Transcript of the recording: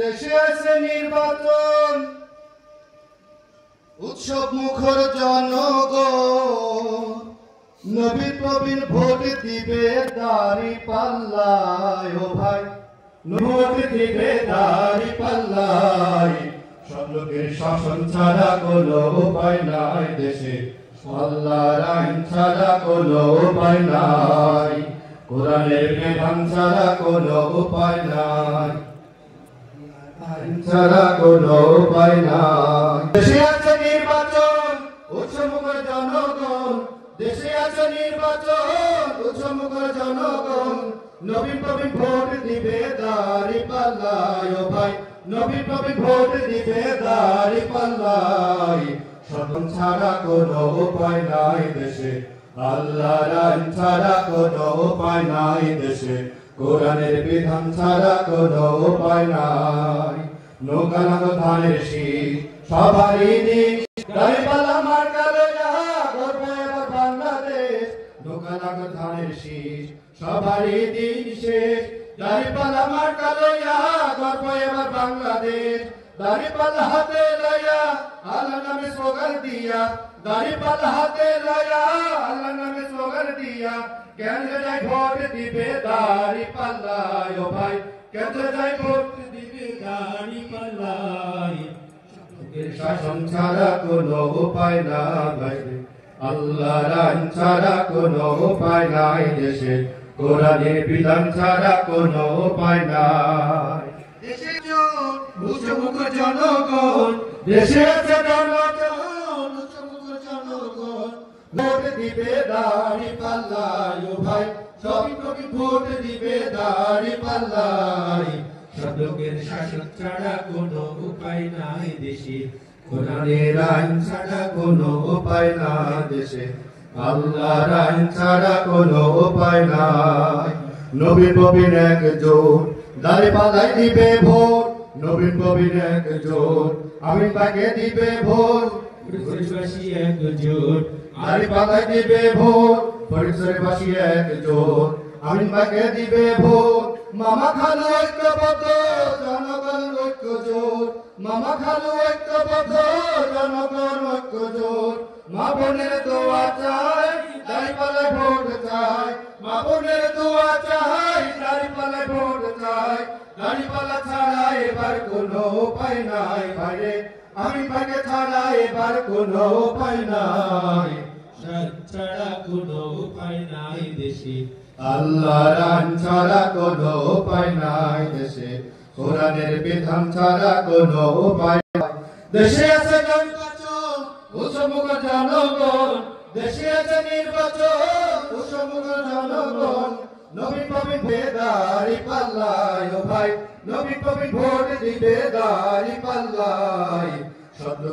দেশে আছে নির্বাচন, উৎসব মুখর জনগণ, নবীন প্রবীণ ভোট দিবে দাড়ি পাল্লায়। ও ভাই, ভোট দিবে দাড়ি পাল্লায়। সব লোকের শাসন ছাড়া কোনো উপায় নাই দেশে, আল্লাহর আইন ছাড়া কোনো উপায় নাই, কোরআনের বিধান ছাড়া কোনো উপায় নাই, আইন ছাড়া কোনো উপায় নাই। দেশে আছে নির্বাচন, উৎসমুখর জনগণ, দেশে আছে নির্বাচন, উৎসমুখর জনগণ, নবীন প্রবীণ ভোট দিবে দাড়ি পাল্লায়। ও ভাই, নবীন প্রবীণ ভোট দিবে দাড়ি পাল্লায়। শাসন ছাড়া কোনো উপায় নাই দেশে, আল্লাহর আইন ছাড়া কোনো উপায় নাই দেশে, কোরআনের বিধান ছাড়া কোনো উপায় নাই। নৌকা লাগো ধানের শীষ সবারই দিন, দাড়িপাল্লা মার্কা লইয়া গর্ব এবার বাংলাদেশ। নৌকা লাগো ধানের শীষ সবারই দিন শেষ, দাড়িপাল্লা মার্কা লইয়া গর্ব এবার বাংলাদেশ। দাড়িপাল্লা হাতে লইয়া আল্লাহর নামে স্লোগান দিয়া, দাড়িপাল্লা হাতে লইয়া আল্লাহর নামে স্লোগান দিয়া, কেন্দ্রে যাই ভোট দিবে দাড়িপাল্লায়। ও ভাই, কেন্দ্রে যাই ভোট দিবে দাড়িপাল্লায়। শাসন ছাড়া কোনো উপায় নাই, আল্লাহর আইন ছাড়া কোনো উপায় নাই দেশে, কোরআনের বিধান ছাড়া কোনো উপায় নাই। দেশে উৎসমুখ জনগণ, দেশে আছে জনগণ, উৎসমুখ জনগণ, ভোট দিবে দাড়িপাল্লায়। ও ভাই, সবই প্রবীণ ভোট দিবে দাড়িপাল্লায়। সব লোকের শাসন ছাড়া কোনো উপায় নাই দেশে, কোরআনের আইন ছাড়া কোনো উপায় নাই দেশে, আল্লাহর আইন ছাড়া কোনো উপায় নাই। নবীন প্রবীণ একজোট, দাড়িপাল্লায় দিবে ভোট, নবীন প্রবীণ একজোট, আমিন ভাইকে দিবে ভোট। ফরিদবাসী একজোট, দাড়িপাল্লায় দিবে ভোট, ফরিদবাসী একজোট, আমিন ভাইকে দিবে ভোট। মামা খালু ঐক্যবদ্ধ, জনগণ ঐক্যজোট, মামা খালু ঐক্যবদ্ধ, জনগণ ঐক্যজোট। মা বোনের দোয়া চাই, দাড়িপাল্লায় ভোট চাই, মা বোনের দোয়া চাই, দাড়িপাল্লায় ভোট চাই। দাড়িপাল্লা ছাড়া এবার কোনো উপায় নাই ভাইরে, আমিন ভাইকে ছাড়া এবার কোনো উপায় নাই, ছাড়া কোনো উপায় নাই দেশে, আল্লাহর আইন ছাড়া কোনো উপায় নাই দেশে, কোরআনের বিধান ছাড়া কোনো উপায় নাই। দেশে আছে নির্বাচন, উৎসমুখ জনগণ, দেশে আছে নির্বাচন, উৎসমুখ জনগণ, নবীন প্রবীণ দাড়িপাল্লায়। ও ভাই, নবীন প্রবীণ ভোট দিবে দাড়িপাল্লায়।